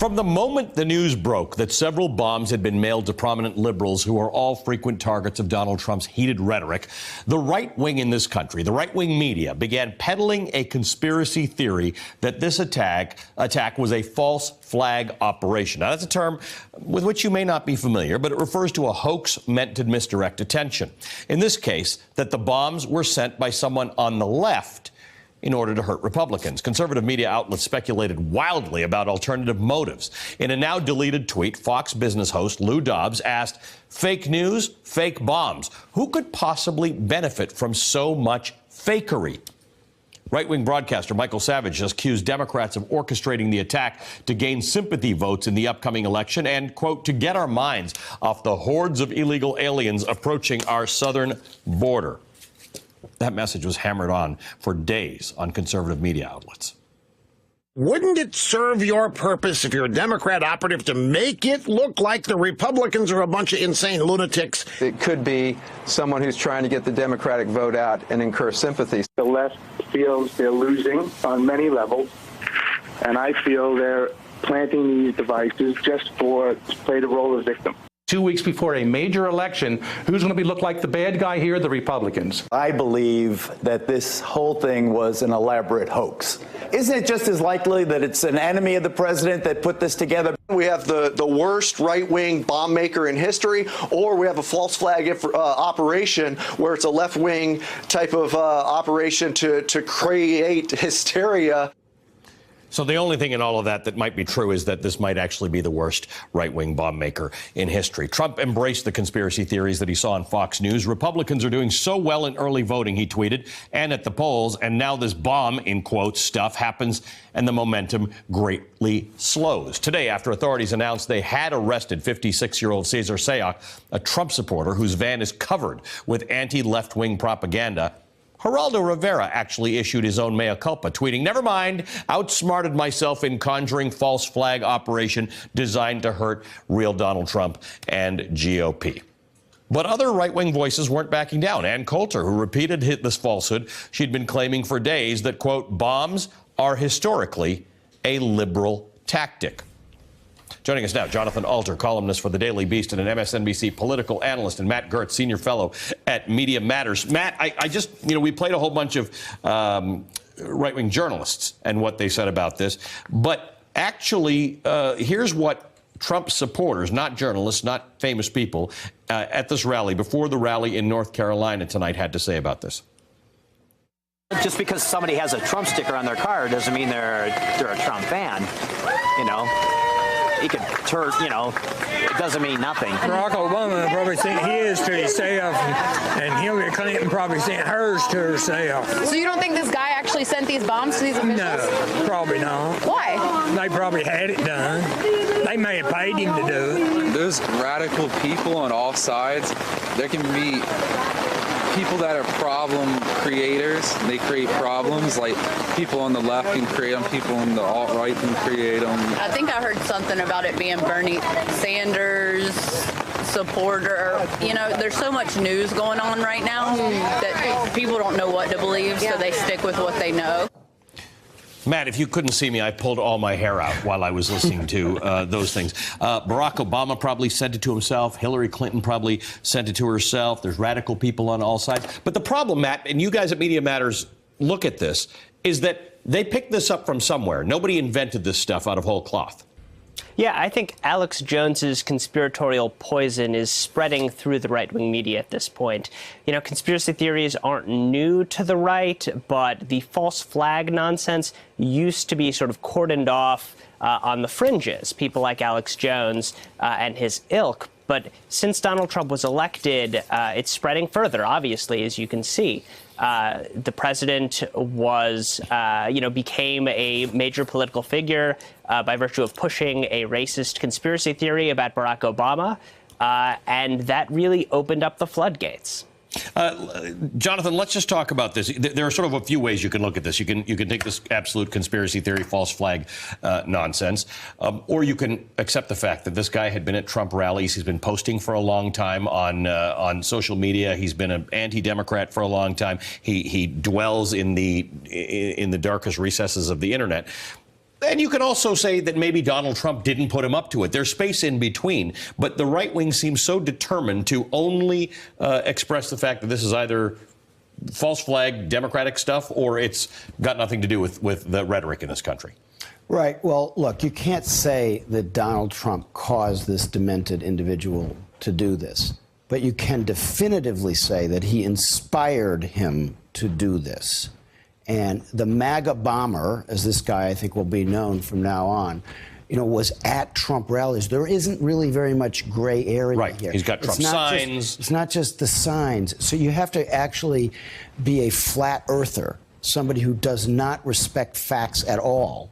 From the moment the news broke that several bombs had been mailed to prominent liberals who are all frequent targets of Donald Trump's heated rhetoric, the right wing in this country, the right-wing media, began peddling a conspiracy theory that this attack was a false flag operation. Now, that's a term with which you may not be familiar, but it refers to a hoax meant to misdirect attention. In this case, that the bombs were sent by someone on the left in order to hurt Republicans. Conservative media outlets speculated wildly about alternative motives. In a now deleted tweet, Fox Business host Lou Dobbs asked, "Fake news, fake bombs. Who could possibly benefit from so much fakery?" Right-wing broadcaster Michael Savage has accused Democrats of orchestrating the attack to gain sympathy votes in the upcoming election and, quote, to get our minds off the hordes of illegal aliens approaching our southern border. That message was hammered on for days on conservative media outlets. Wouldn't it serve your purpose if you're a Democrat operative to make it look like the Republicans are a bunch of insane lunatics? It could be someone who's trying to get the Democratic vote out and incur sympathy. The left feels they're losing on many levels, and I feel they're planting these devices just to play the role of victim. 2 weeks before a major election, who's going to look like the bad guy here? The Republicans. I believe that this whole thing was an elaborate hoax. Isn't it just as likely that it's an enemy of the president that put this together? We have the worst right-wing bomb maker in history, or we have a false flag operation where it's a left-wing type of operation to create hysteria. So the only thing in all of that might be true is that this might actually be the worst right-wing bomb maker in history. Trump embraced the conspiracy theories that he saw on Fox News. Republicans are doing so well in early voting, he tweeted, and at the polls, and now this bomb, in quotes, stuff happens and the momentum greatly slows. Today, after authorities announced they had arrested 56-year-old Cesar Sayoc, a Trump supporter whose van is covered with anti-left-wing propaganda, Geraldo Rivera actually issued his own mea culpa, tweeting, "Never mind, outsmarted myself in conjuring false flag operation designed to hurt real Donald Trump and GOP." But other right-wing voices weren't backing down. Ann Coulter, who repeated this falsehood she'd been claiming for days, that, quote, bombs are historically a liberal tactic. Joining us now, Jonathan Alter, columnist for The Daily Beast and an MSNBC political analyst, and Matt Gertz, senior fellow at Media Matters. Matt, I just, we played a whole bunch of right-wing journalists and what they said about this. But actually, here's what Trump supporters, not journalists, not famous people, at this rally, before the rally in North Carolina tonight, had to say about this. Just because somebody has a Trump sticker on their car doesn't mean they're a Trump fan, He could turn, it doesn't mean nothing. Barack Obama probably sent his to himself, and Hillary Clinton probably sent hers to herself. So you don't think this guy actually sent these bombs to these officials? No, probably not. Why? They probably had it done. They may have paid him to do it. There's radical people on all sides. There can be people that are problem creators. They create problems. Like people on the left can create them, people on the alt-right can create them. I think I heard something about it being Bernie Sanders supporter. There's so much news going on right now that people don't know what to believe, so they stick with what they know. Matt, if you couldn't see me, I pulled all my hair out while I was listening to those things. Barack Obama probably sent it to himself. Hillary Clinton probably sent it to herself. There's radical people on all sides. But the problem, Matt, and you guys at Media Matters look at this, is that they picked this up from somewhere. Nobody invented this stuff out of whole cloth. Yeah, I think Alex Jones's conspiratorial poison is spreading through the right-wing media at this point. Conspiracy theories aren't new to the right, but the false flag nonsense used to be sort of cordoned off on the fringes, people like Alex Jones and his ilk. But since Donald Trump was elected, it's spreading further, obviously, as you can see. The president was, became a major political figure by virtue of pushing a racist conspiracy theory about Barack Obama, and that really opened up the floodgates. Jonathan, let's just talk about this. There are sort of a few ways you can look at this. You can take this absolute conspiracy theory, false flag nonsense, or you can accept the fact that this guy had been at Trump rallies. He's been posting for a long time on social media. He's been an anti-Democrat for a long time. He dwells in the darkest recesses of the internet. And you can also say that maybe Donald Trump didn't put him up to it. There's space in between. But the right wing seems so determined to only express the fact that this is either false flag Democratic stuff or it's got nothing to do with the rhetoric in this country. Right. Well, look, you can't say that Donald Trump caused this demented individual to do this, but you can definitively say that he inspired him to do this. And the MAGA bomber, as this guy I think will be known from now on, was at Trump rallies. There isn't really very much gray area here. He's got Trump signs. It's not just the signs. So you have to actually be a flat earther, somebody who does not respect facts at all,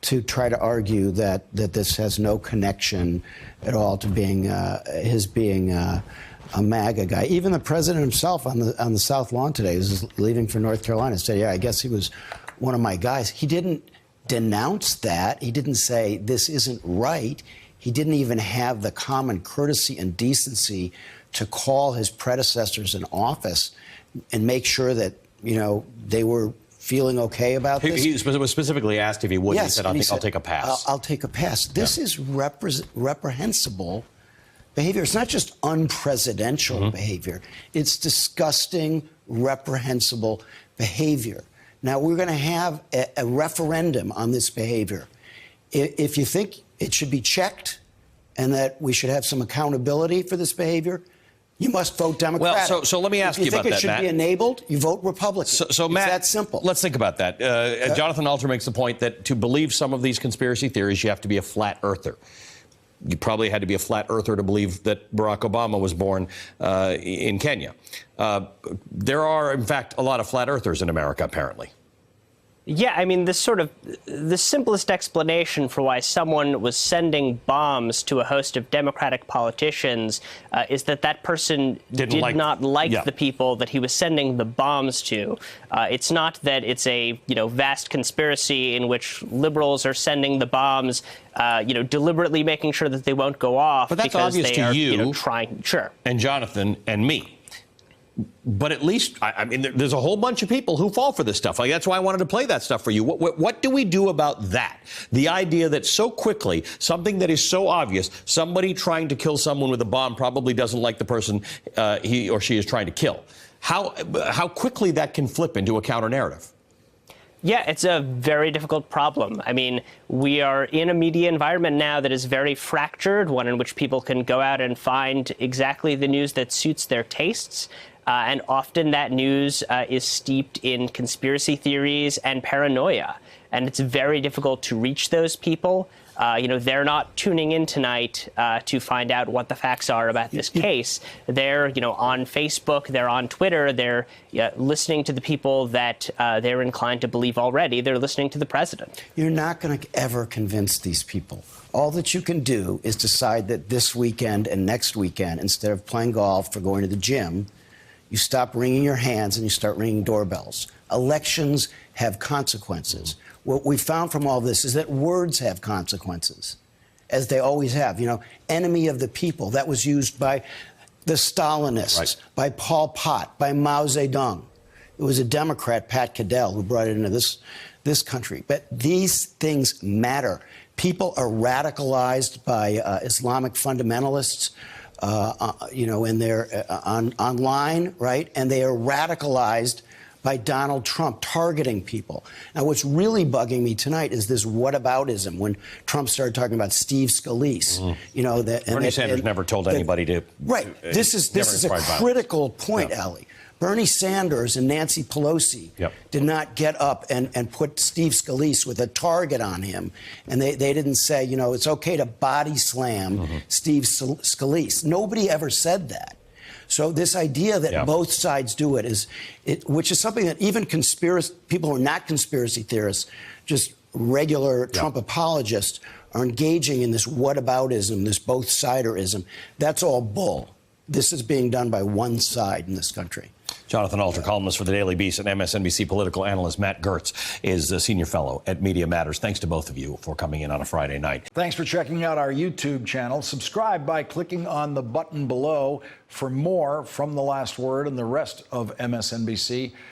to try to argue that this has no connection at all to being his being a MAGA guy. Even the president himself on the South Lawn today, was leaving for North Carolina, said, "Yeah, I guess he was one of my guys." He didn't denounce that. He didn't say this isn't right. He didn't even have the common courtesy and decency to call his predecessors in office and make sure that they were feeling okay about this. He was specifically asked if he would. Yes, he said, I'll take a pass. I'll take a pass. This is reprehensible behavior. It's not just unpresidential behavior. It's disgusting, reprehensible behavior. Now, we're going to have a referendum on this behavior. If you think it should be checked and that we should have some accountability for this behavior, you must vote Democratic. Well, so let me ask you about that, Matt. If you think it should be enabled, you vote Republican. So Matt, it's that simple. Let's think about that. Jonathan Alter makes the point that to believe some of these conspiracy theories, you have to be a flat earther. You probably had to be a flat earther to believe that Barack Obama was born in Kenya. There are, in fact, a lot of flat earthers in America, apparently. Yeah, I mean, the simplest explanation for why someone was sending bombs to a host of Democratic politicians is that person did not like the people that he was sending the bombs to. It's not that it's a vast conspiracy in which liberals are sending the bombs, deliberately making sure that they won't go off. But that's because obvious they to are, you, trying. Sure. And Jonathan and me. But at least, I mean, there's a whole bunch of people who fall for this stuff. Like, that's why I wanted to play that stuff for you. What do we do about that? The idea that so quickly, something that is so obvious, somebody trying to kill someone with a bomb probably doesn't like the person he or she is trying to kill. How quickly that can flip into a counter-narrative. Yeah, it's a very difficult problem. I mean, we are in a media environment now that is very fractured, one in which people can go out and find exactly the news that suits their tastes. And often that news is steeped in conspiracy theories and paranoia. And it's very difficult to reach those people. They're not tuning in tonight to find out what the facts are about this case. They're, on Facebook, they're on Twitter, they're listening to the people that they're inclined to believe already. They're listening to the president. You're not going to ever convince these people. All that you can do is decide that this weekend and next weekend, instead of playing golf or going to the gym, you stop wringing your hands and you start ringing doorbells. Elections have consequences. What we found from all this is that words have consequences, as they always have. Enemy of the people, that was used by the Stalinists, by Pol Pot, by Mao Zedong. It was a Democrat, Pat Cadell, who brought it into this country. But these things matter. People are radicalized by Islamic fundamentalists. And they're online, right? And they are radicalized by Donald Trump targeting people. Now, what's really bugging me tonight is this whataboutism. When Trump started talking about Steve Scalise, Bernie Sanders never told anybody to. Right. This is a critical point, Ali. Bernie Sanders and Nancy Pelosi did not get up and put Steve Scalise with a target on him. And they didn't say, it's okay to body slam Steve Scalise. Nobody ever said that. So this idea that both sides do which is something that even people who are not conspiracy theorists, just regular Trump apologists, are engaging in this whataboutism, this both-siderism. That's all bull. This is being done by one side in this country. Jonathan Alter, columnist for the Daily Beast, and MSNBC political analyst Matt Gertz is a senior fellow at Media Matters. Thanks to both of you for coming in on a Friday night. Thanks for checking out our YouTube channel. Subscribe by clicking on the button below for more from The Last Word and the rest of MSNBC.